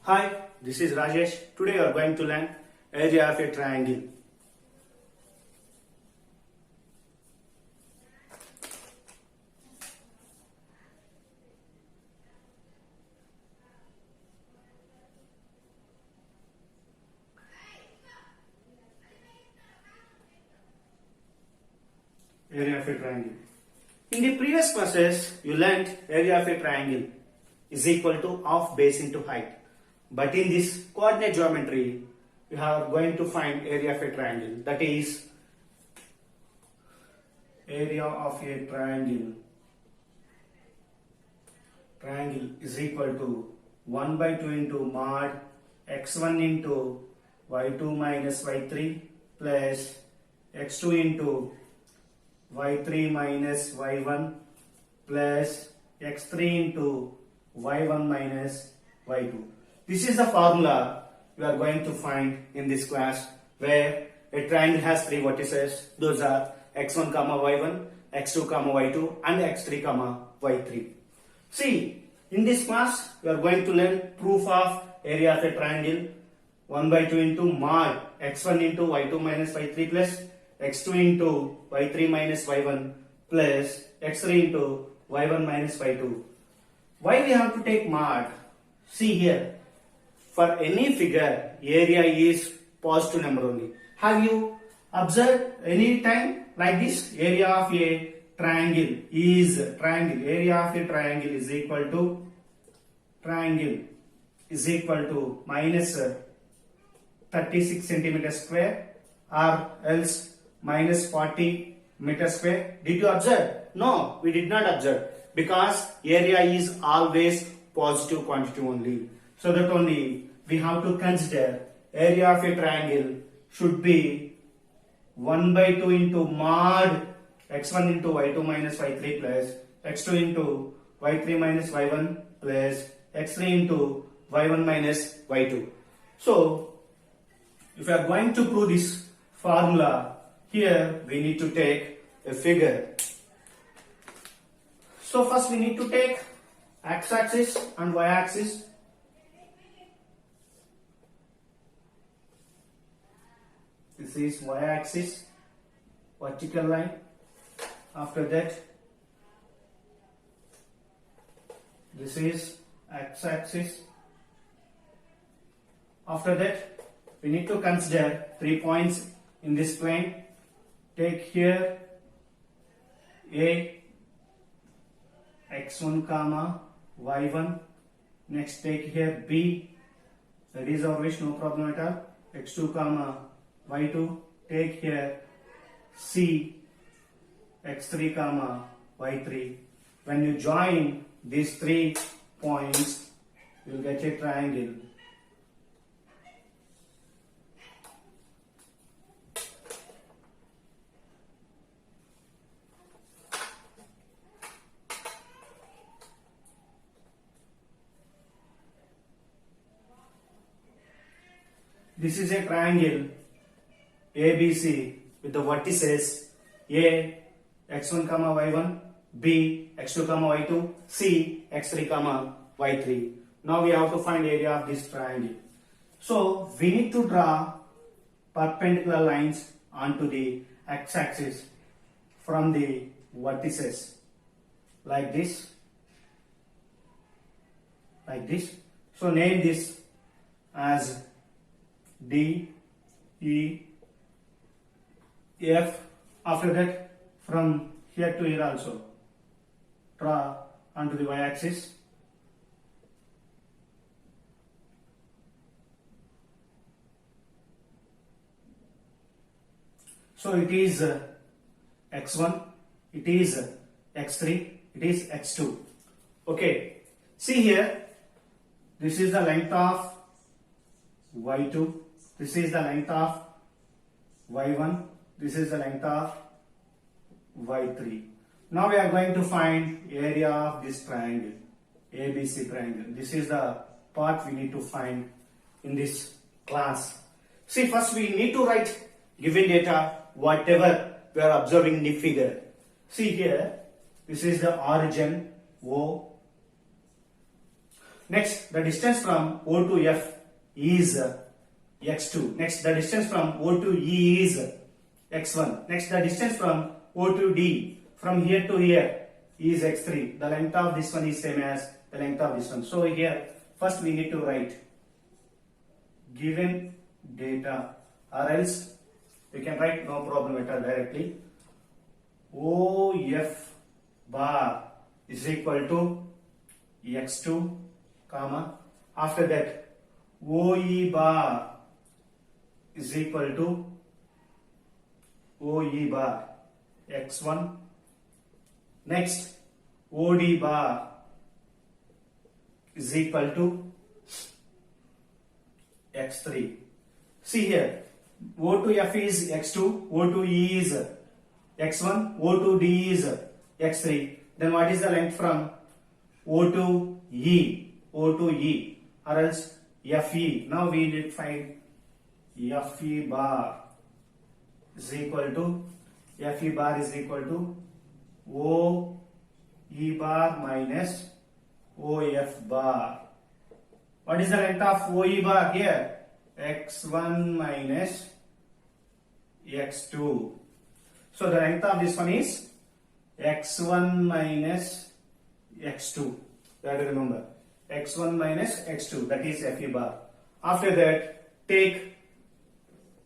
Hi, this is Rajesh. Today we are going to learn area of a triangle. Area of a triangle. In the previous classes, you learnt area of a triangle is equal to half base into height. But in this coordinate geometry, we are going to find area of a triangle. That is area of a triangle. Triangle is equal to 1 by 2 into mod x1 into y2 minus y3 plus x2 into y3 minus y1 plus x3 into y1 minus y2. This is the formula we are going to find in this class, where a triangle has three vertices. Those are x1 comma y1, x2 comma y2 and x3 comma y3. See, in this class we are going to learn proof of area of a triangle. 1 by 2 into mod x1 into y2 minus y3 plus x2 into y3 minus y1 plus x3 into y1 minus y2. Why we have to take mod? See here, for any figure, area is positive number only. Have you observed any time like this? Area of a triangle is area of a triangle is equal to minus 36 centimeters square or else minus 40 meters square. Did you observe? No, we did not observe, because area is always positive quantity only. So that only we have to consider area of a triangle should be 1 by 2 into mod x1 into y2 minus y3 plus x2 into y3 minus y1 plus x3 into y1 minus y2. So if we are going to prove this formula, here we need to take a figure. So first we need to take x-axis and y-axis. This is y-axis, vertical line. After that, this is x-axis. After that, we need to consider 3 points in this plane. Take here A, x1 comma y1. Next take here B, that is our wish, no problem at all. x2 comma y2. Take here C, x3 comma y3. When you join these 3 points, you will get a triangle. This is a triangle ABC with the vertices A, x1 comma y1, B, x2 comma y2, C, x3 comma y3. Now we have to find area of this triangle. So we need to draw perpendicular lines onto the x-axis from the vertices like this. So name this as D, E, F. After that, from here to here also draw onto the y-axis. So it is x1, it is x3, it is x2. Okay, see here, this is the length of y2, this is the length of y1, this is the length of y3. Now we are going to find area of this triangle, ABC triangle. This is the part we need to find in this class. See, first we need to write given data, whatever we are observing in the figure. See here, this is the origin O. Next, the distance from O to F is x2. Next, the distance from O to E is x1. Next, the distance from O to D from here to here is x3. The length of this one is same as the length of this one. So here, first we need to write given data, or else we can write no problem at all directly. OF bar is equal to x2, comma. After that, OE bar is equal to OE bar x1. Next, OD bar is equal to x3. See here, O to F is x2, O to E is x1, O to D is x3. Then what is the length from O to E? O to E, or else FE. Now we need to find FE bar is equal to O E bar minus OF bar. What is the length of OE bar here? x1 minus x2. So the length of this one is x1 minus x2. You have to remember x1 minus x2, that is FE bar. After that, take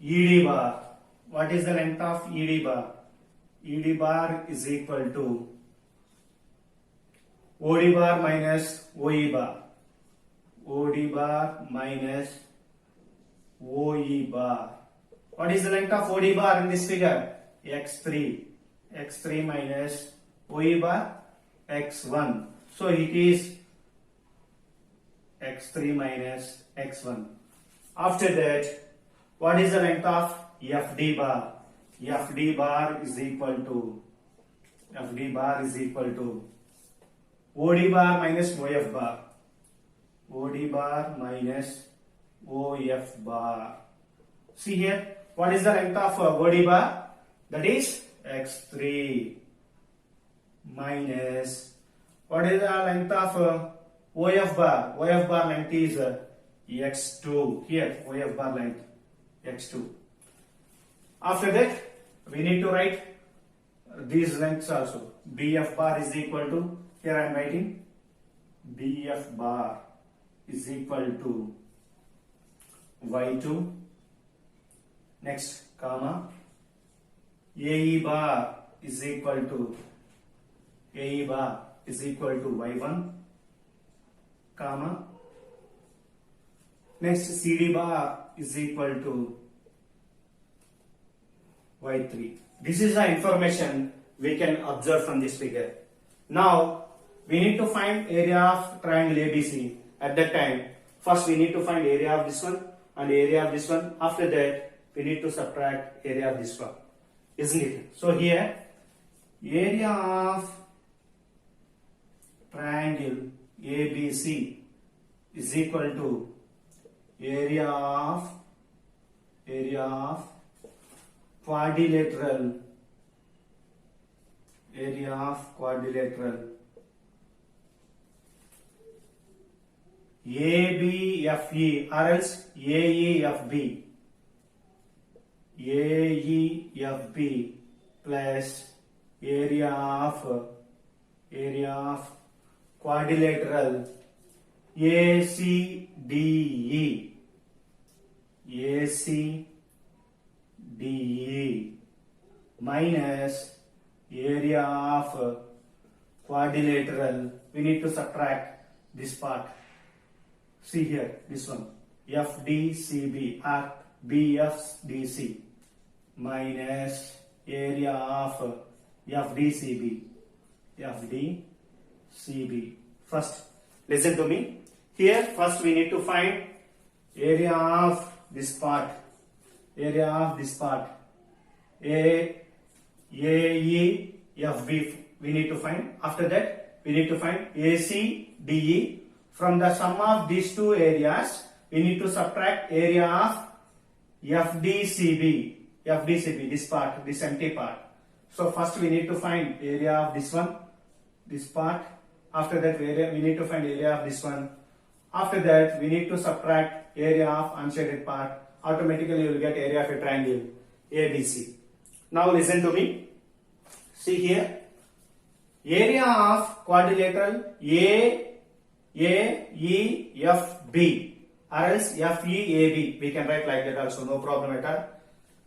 ED bar. What is the length of ED bar? ED bar is equal to OD bar minus OE bar. OD bar minus OE bar. What is the length of OD bar in this figure? x3. x3 minus OE bar x1. So it is x3 minus x1. After that, what is the length of FD bar? FD bar is equal to OD bar minus OF bar. OD bar minus OF bar. See here, what is the length of OD bar? That is x3 minus, what is the length of OF bar? OF bar length is x2. Here, OF bar length x2. After that, we need to write these lengths also. BF bar is equal to, here I am writing BF bar is equal to y2. Next, comma, AE bar is equal to y1, comma. Next, CD bar is equal to y3. This is the information we can observe from this figure. Now, we need to find area of triangle ABC. At that time, first we need to find area of this one and area of this one. After that, we need to subtract area of this one, isn't it? So here, area of triangle ABC is equal to area of quadrilateral ABFE or else AEFB plus area of quadrilateral ACDE minus area of quadrilateral. We need to subtract this part. See here, this one, FDCB or BFDC minus area of FDCB. First, listen to me. Here, first we need to find area of this part. AEFB we need to find. After that, we need to find ACDE. From the sum of these two areas, we need to subtract area of FDCB, this part, this empty part. So first we need to find area of this one, this part. After that, we need to find area of this one. After that, we need to subtract area of unshaded part. Automatically, you will get area of a triangle ABC. Now listen to me. See here. Area of quadrilateral AEFB or else FEAB. We can write like that also, no problem at all.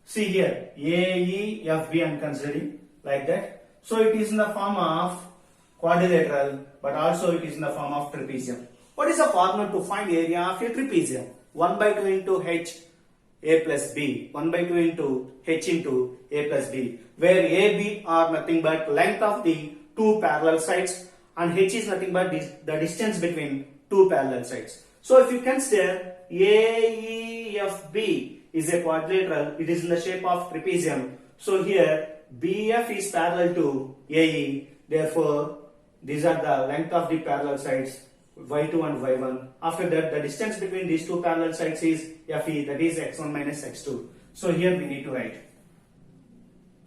See here, AEFB I am considering like that. So it is in the form of quadrilateral, but also it is in the form of trapezium. What is the formula to find area of a trapezium? 1 by 2 into H A plus B, 1 by 2 into H into A plus B, where A, B are nothing but length of the two parallel sides and H is nothing but the distance between two parallel sides. So if you consider AEFB is a quadrilateral, it is in the shape of trapezium. So here BF is parallel to AE, therefore these are the length of the parallel sides y2 and y1. After that, the distance between these two parallel sides is FE, that is x1 minus x2. So here we need to write.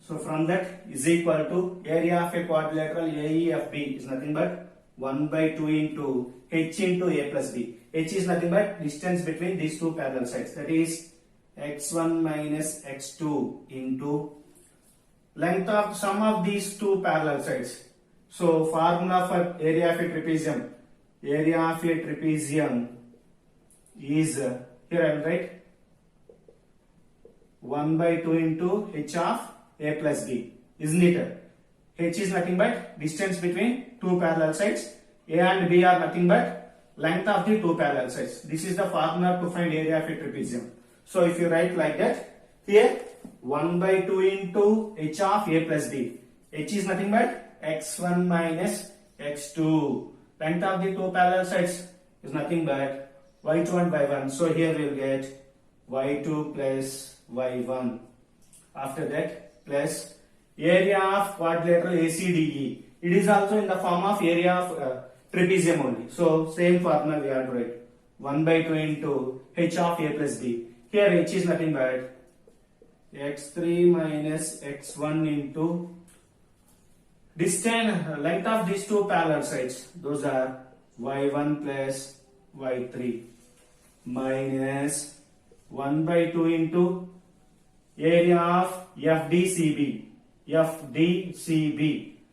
So from that is equal to area of a quadrilateral AEFB is nothing but 1 by 2 into H into A plus B. H is nothing but distance between these two parallel sides, that is x1 minus x2 into length of sum of these two parallel sides. So formula for area of a trapezium. Area of a trapezium is, here I will write 1 by 2 into H of A plus B, isn't it? H is nothing but distance between two parallel sides. A and B are nothing but length of the two parallel sides. This is the formula to find area of a trapezium. So if you write like that, here 1 by 2 into H of A plus B. H is nothing but x1 minus x2. Length of the two parallel sides is nothing but y2 and y1. So here we will get y2 plus y1. After that, plus area of quadrilateral ACDE. It is also in the form of area of trapezium only. So same formula we have to write 1 by 2 into H of A plus B. Here H is nothing but x3 minus x1 into distance, length of these two parallel sides, those are y1 plus y3 minus 1 by 2 into area of FDCB.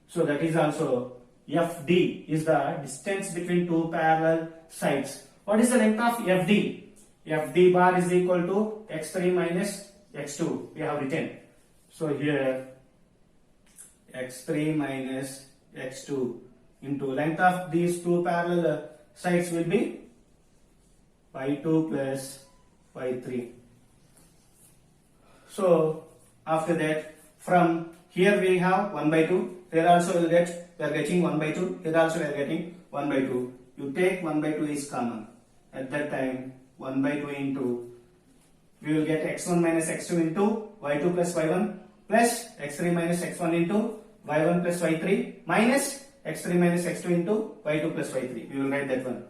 So that is also FD is the distance between two parallel sides. What is the length of FD? FD bar is equal to x3 minus x2. We have written. So here x3 minus x2 into length of these two parallel sides will be y2 plus y3. So after that, from here we have 1 by 2. Here also we are getting 1 by 2. Here also we are getting 1 by 2. You take 1 by 2 is common. At that time 1 by 2 into, we will get x1 minus x2 into y2 plus y1 plus x3 minus x1 into y1 plus y3 minus x3 minus x2 into y2 plus y3. We will write that one.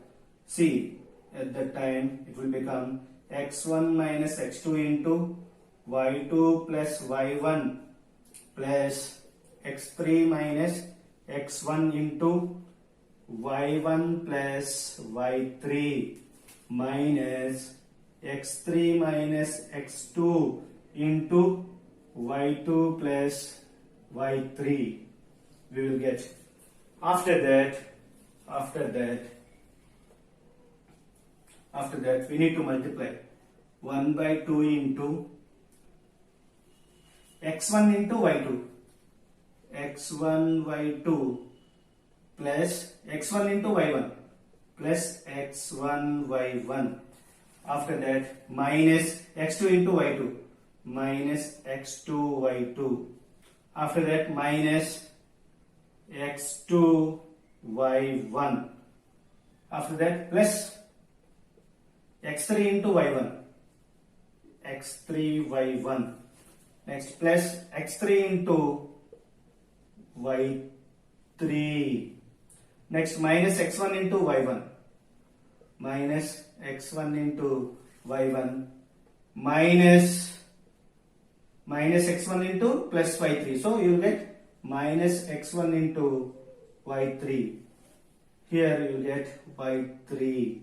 See, at that time it will become x1 minus x2 into y2 plus y1 plus x3 minus x1 into y1 plus y3 minus x3 minus x2 into y2 plus y3 we will get. After that we need to multiply 1 by 2 into x1 into y2, x1 y2 plus x1 into y1 plus x1 y1. After that minus x2 into y2 minus x2 y2. After that minus x2 y1. After that plus x3 into y1, x3 y1. Next plus x3 into y3. Next minus x1 into y1, minus x1 into y1 minus x1 into plus y3. So you will get minus x1 into y3. Here you will get y3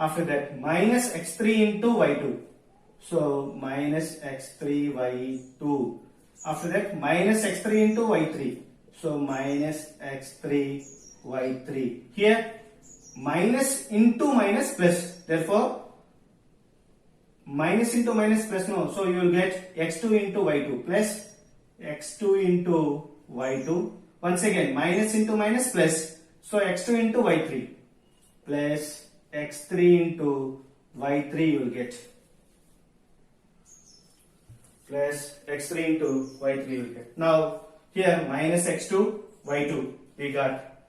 After that, minus x3 into y2. So minus x3 y2. After that, minus x3 into y3. So minus x3 y3. Here, minus into minus plus. Therefore, minus into minus plus no. So you will get x2 into y2 plus x2 into y2. Once again, minus into minus plus. So x2 into y3 plus x3 into y3 you will get. Plus x3 into y3 you will get. Now here minus x2 y2 we got.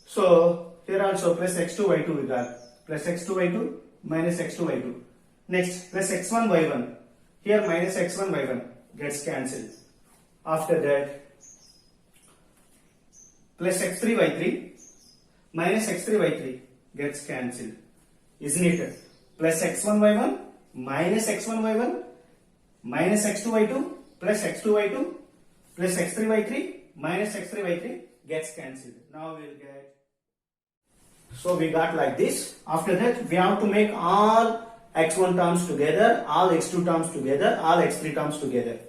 So here also plus x2 y2 we got. Plus x2 y2 minus x2 y2. Next plus x1 y1. Here minus x1 y1 gets cancelled. After that plus x3 y3 minus x3 y3 gets cancelled. Isn't it? Plus x1 y1 minus x1 y1 minus x2 y2 plus x2 y2 plus x3 y3 minus x3 y3 gets cancelled. Now we will get. So we got like this. After that we have to make all x1 terms together, all x2 terms together, all x3 terms together.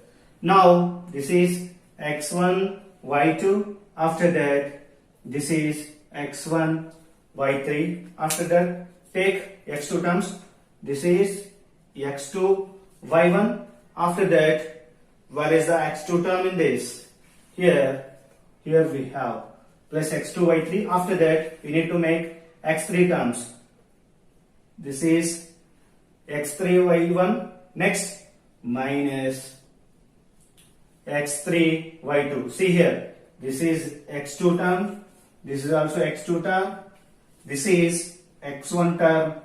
Now this is x1 y2. After that this is x1 y3. After that take x2 terms. This is x2 y1. After that, where is the x2 term in this? Here we have plus x2 y3. After that we need to make x3 terms. This is x3 y1. Next minus x3 y2. See here, this is x2 term. This is also x2 term. This is x1 term.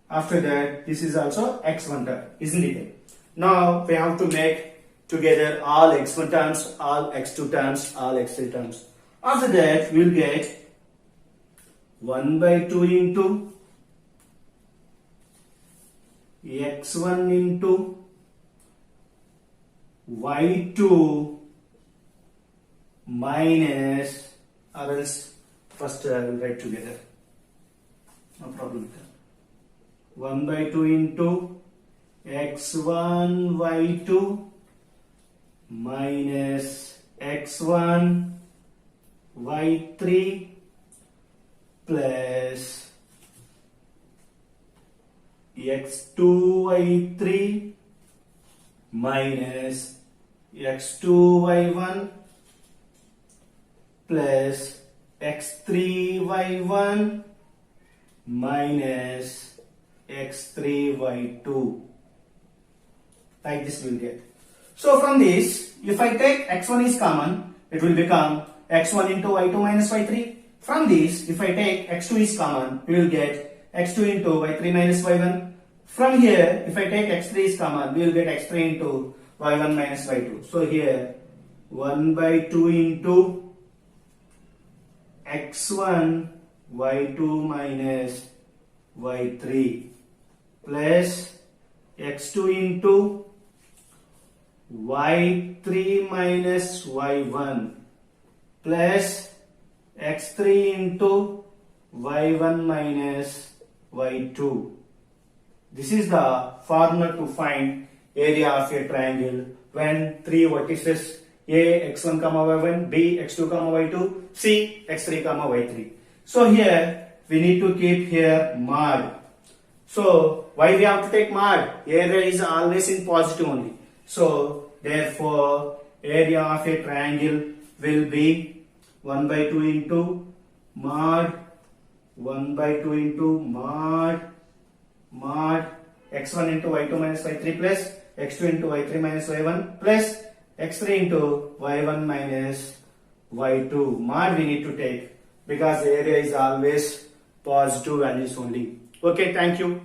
After that this is also x1 term, isn't it? Now we have to make together all x1 terms, all x2 terms, all x3 terms. After that we will get 1 by 2 into x1 into y2 minus, or else first I will write together. No problem. 1 by 2 into x1 y2 minus x1 y3 plus x2 y3 minus x2 y1 plus x3 y1 minus x3 y2. Like this we will get. So from this, if I take x1 is common, it will become x1 into y2 minus y3. From this, if I take x2 is common, we will get x2 into y3 minus y1. From here, if I take x3 is common, we will get x3 into y1 minus y2. So here 1 by 2 into x1 y2 minus y3 plus x2 into y3 minus y1 plus x3 into y1 minus y2. This is the formula to find area of a triangle when three vertices A x1 comma y1, B x2 comma y2, C x3 comma y3. So here we need to keep here mod. So why we have to take mod? Area is always in positive only. So therefore area of a triangle will be 1 by 2 into mod 1 by 2 into mod x1 into y2 minus y3 plus x2 into y3 minus y1 plus x3 into y1 minus y2. Mod we need to take because the area is always positive values only. Okay, thank you.